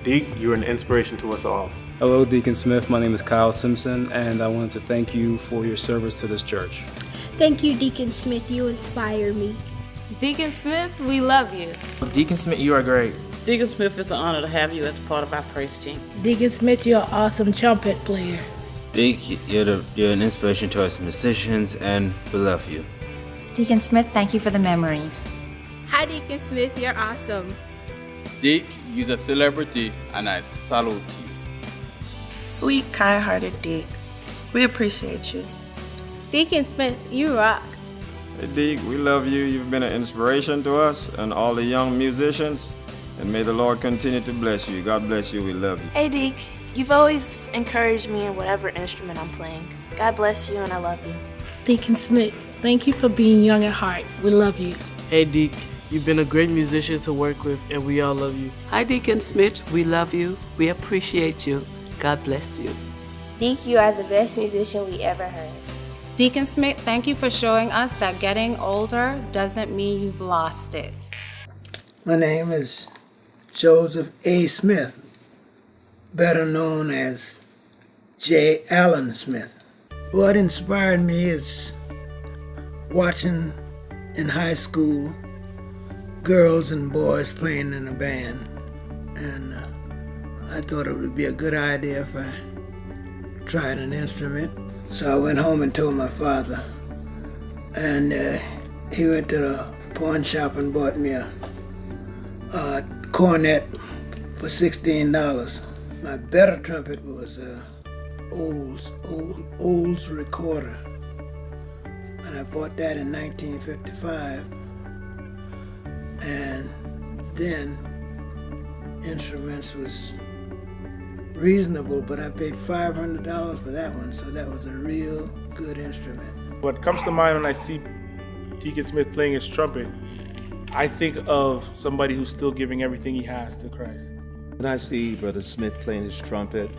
Deke, you're an inspiration to us all. Hello, Deacon Smith. My name is Kyle Simpson, and I wanted to thank you for your service to this church. Thank you, Deacon Smith. You inspire me. Deacon Smith, we love you. Deacon Smith, you are great. Deacon Smith, it's an honor to have you as part of our praise team. Deacon Smith, you're an awesome trumpet player. Deke, you're an inspiration to us musicians, and we love you. Deacon Smith, thank you for the memories. Hi, Deacon Smith, you're awesome. Deke, you're a celebrity, and I salute you. Sweet, kind-hearted Deke, we appreciate you. Deacon Smith, you rock. Hey Deke, we love you. You've been an inspiration to us and all the young musicians, and may the Lord continue to bless you. God bless you. We love you. Hey Deke, you've always encouraged me in whatever instrument I'm playing. God bless you, and I love you. Deacon Smith, thank you for being young at heart. We love you. Hey Deke, you've been a great musician to work with, and we all love you. Hi Deacon Smith, we love you. We appreciate you. God bless you. Deke, you are the best musician we ever heard. Deacon Smith, thank you for showing us that getting older doesn't mean you've lost it. My name is Joseph A. Smith, better known as J. Allen Smith. What inspired me is watching in high school girls and boys playing in a band, and I thought it would be a good idea if I tried an instrument. So I went home and told my father, and he went to the pawn shop and bought me a cornet for $16. My better trumpet was a Olds recorder, and I bought that in 1955. And then instruments was reasonable, but I paid $500 for that one, so that was a real good instrument. What comes to mind when I see Deacon Smith playing his trumpet, I think of somebody who's still giving everything he has to Christ. When I see Brother Smith playing his trumpet,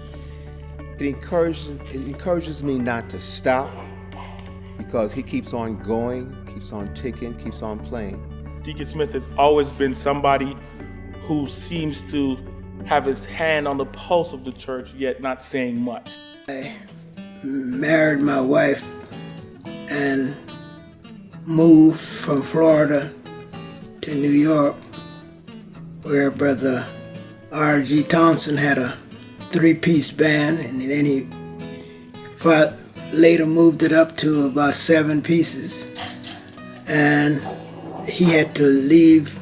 it encourages me not to stop, because he keeps on going, keeps on ticking, keeps on playing. Deacon Smith has always been somebody who seems to have his hand on the pulse of the church, yet not saying much. I married my wife and moved from Florida to New York, where Brother R.G. Thompson had a 3-piece band, and then he later moved it up to about 7 pieces. And he had to leave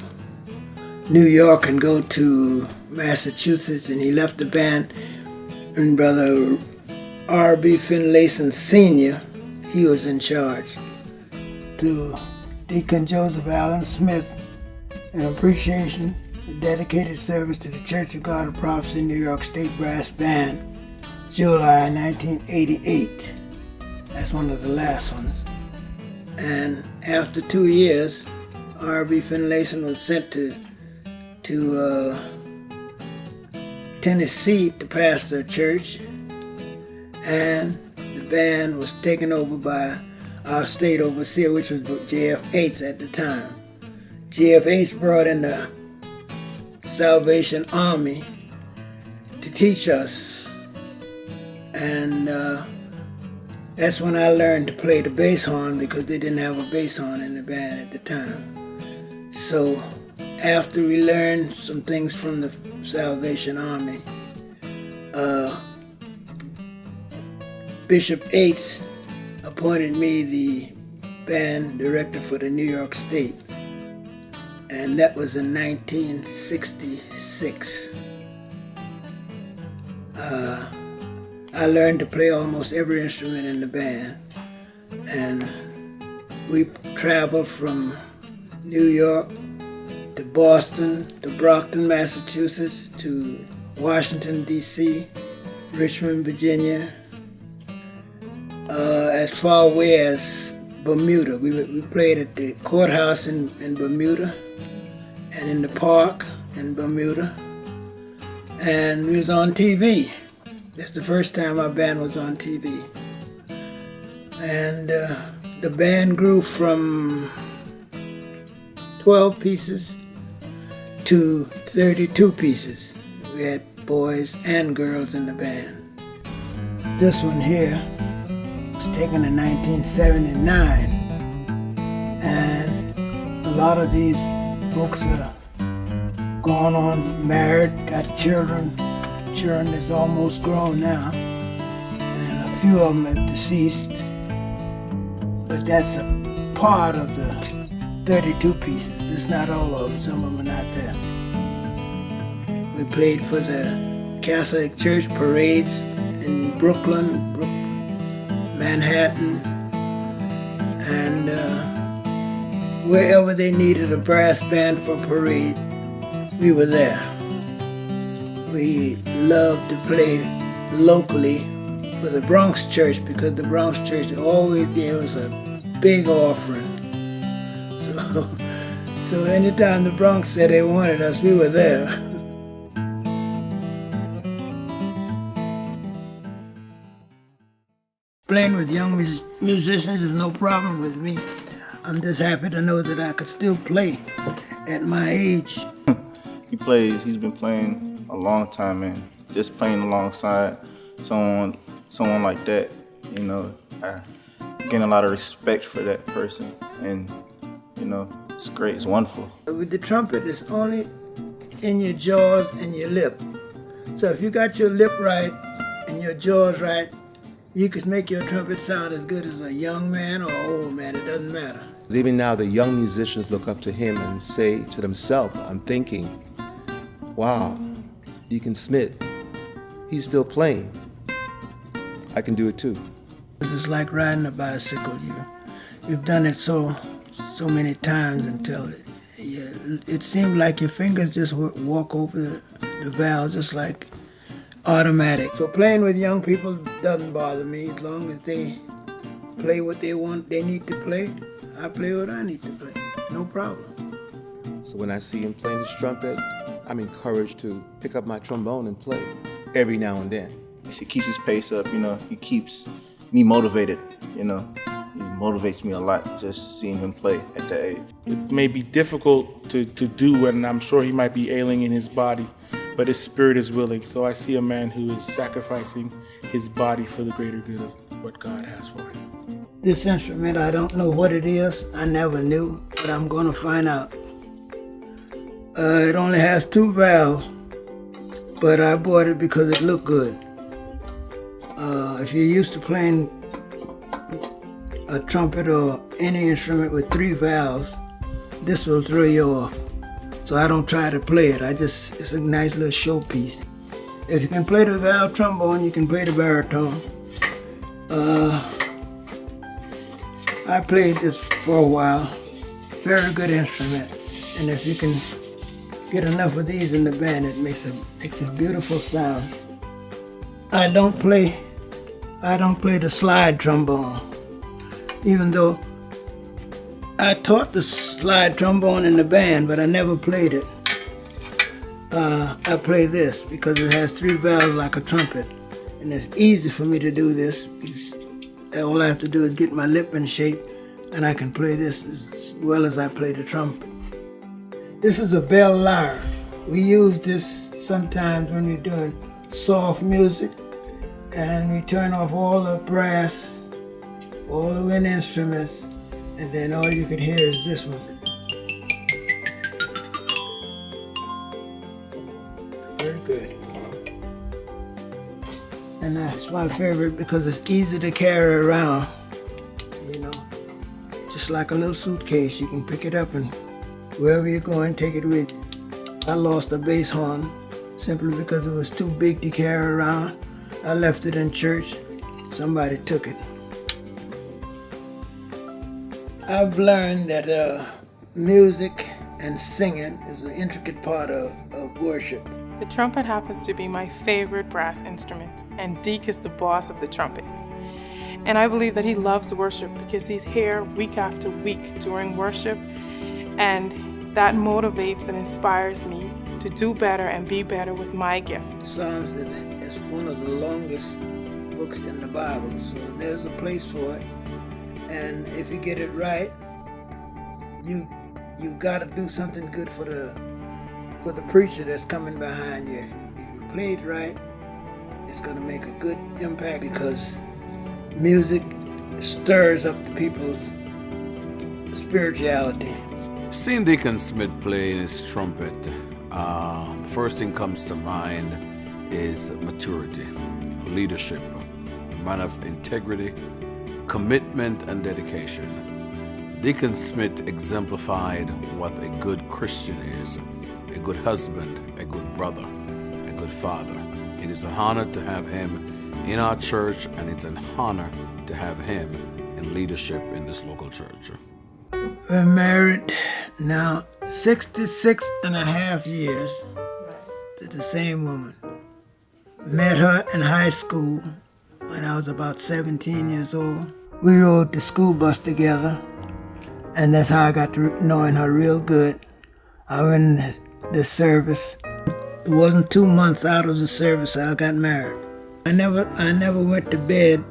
New York and go to Massachusetts, and he left the band, and Brother R.B. Finlayson Sr., he was in charge. To Deacon Joseph Allen Smith, an appreciation, a dedicated service to the Church of God of Prophecy New York State Brass Band, July 1988. That's one of the last ones. And after 2 years, R.B. Finlayson was sent to Tennessee to pastor a church, and the band was taken over by our state overseer, which was J.F. Yates at the time. J.F. Yates brought in the Salvation Army to teach us, and that's when I learned to play the bass horn, because they didn't have a bass horn in the band at the time. So after we learned some things from the Salvation Army, Bishop Yates appointed me the band director for the New York State, and that was in 1966. I learned to play almost every instrument in the band, and we traveled from New York to Boston, to Brockton, Massachusetts, to Washington, D.C., Richmond, Virginia, as far away as Bermuda. We played at the courthouse in Bermuda, and in the park in Bermuda, and we was on TV. That's the first time our band was on TV. And the band grew from 12 pieces to 32 pieces. We had boys and girls in the band. This one here was taken in 1979, and a lot of these folks are gone on, married, got children. Children is almost grown now, and a few of them are deceased, but that's a part of the 32 pieces. That's not all of them. Some of them are not there. We played for the Catholic Church parades in Brooklyn, Manhattan, and wherever they needed a brass band for a parade, we were there. We loved to play locally for the Bronx Church because the Bronx Church always gave us a big offering. So anytime the Bronx said they wanted us, we were there. Playing with young musicians is no problem with me. I'm just happy to know that I could still play at my age. He's been playing a long time, and just playing alongside someone like that, you know, I gain a lot of respect for that person, and, you know, it's great, it's wonderful. With the trumpet, it's only in your jaws and your lip. So if you got your lip right and your jaws right, you can make your trumpet sound as good as a young man or an old man, it doesn't matter. Even now, the young musicians look up to him and say to themselves, I'm thinking, wow, Deacon Smith, he's still playing. I can do it too. It's like riding a bicycle. You've done it so many times until it seemed like your fingers just walk over the valves, just like automatic. So playing with young people doesn't bother me as long as they play what they want, they need to play. I play what I need to play. No problem. So when I see him playing his trumpet, I'm encouraged to pick up my trombone and play every now and then. He keeps his pace up, you know, he keeps me motivated, you know. He motivates me a lot just seeing him play at that age. It may be difficult to do, and I'm sure he might be ailing in his body, but his spirit is willing. So I see a man who is sacrificing his body for the greater good of what God has for him. This instrument, I don't know what it is. I never knew, but I'm going to find out. It only has 2 valves, but I bought it because it looked good. If you're used to playing a trumpet or any instrument with 3 valves, this will throw you off. So I don't try to play it. It's a nice little showpiece. If you can play the valve trombone, you can play the baritone. I played this for a while. Very good instrument. And if you can get enough of these in the band, it makes a beautiful sound. I don't play the slide trombone, even though I taught the slide trombone in the band, but I never played it. I play this because it has 3 valves like a trumpet, and it's easy for me to do this because all I have to do is get my lip in shape, and I can play this as well as I play the trumpet. This is a bell lyre. We use this sometimes when we're doing soft music, and we turn off all the brass, all the wind instruments, and then all you could hear is this one. Very good. And that's my favorite because it's easy to carry around, you know. Just like a little suitcase, you can pick it up and wherever you're going, take it with you. I lost a bass horn simply because it was too big to carry around. I left it in church. Somebody took it. I've learned that music and singing is an intricate part of worship. The trumpet happens to be my favorite brass instrument, and Deke is the boss of the trumpet. And I believe that he loves worship because he's here week after week during worship, and that motivates and inspires me to do better and be better with my gift. Psalms is one of the longest books in the Bible, so there's a place for it. And if you get it right, you got to do something good for the preacher that's coming behind you. If you played right, it's going to make a good impact because music stirs up the people's spirituality. Seeing Deacon Smith playing his trumpet, the first thing comes to mind is maturity, leadership, a man of integrity, commitment, and dedication. Deacon Smith exemplified what a good Christian is, a good husband, a good brother, a good father. It is an honor to have him in our church, and it's an honor to have him in leadership in this local church. We're married now 66 and a half years to the same woman. Met her in high school when I was about 17 years old. We rode the school bus together, and that's how I got to knowing her real good. I went in the service. It wasn't 2 months out of the service I got married. I never went to bed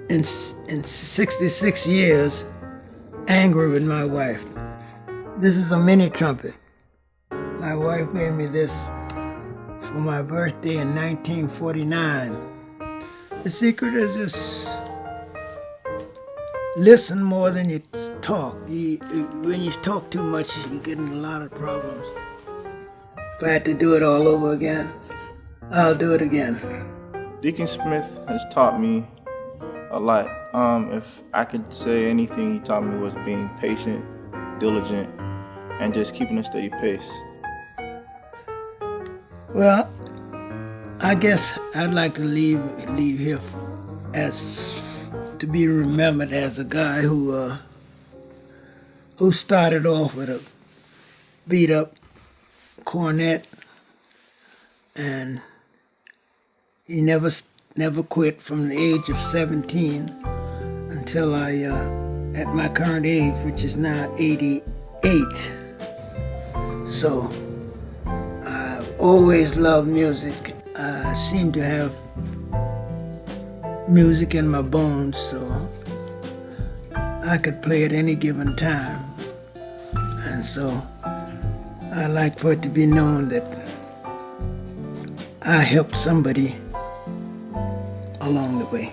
in 66 years angry with my wife. This is a mini trumpet. My wife gave me this for my birthday in 1949. The secret is just listen more than you talk. When you talk too much, you get in a lot of problems. If I had to do it all over again, I'll do it again. Deacon Smith has taught me a lot. If I could say anything he taught me was being patient, diligent, and just keeping a steady pace. Well, I guess I'd like to leave here as to be remembered as a guy who started off with a beat up cornet, and he never quit from the age of 17 until I, at my current age, which is now 88. So I always loved music. I seem to have music in my bones, so I could play at any given time. And so I like for it to be known that I helped somebody along the way.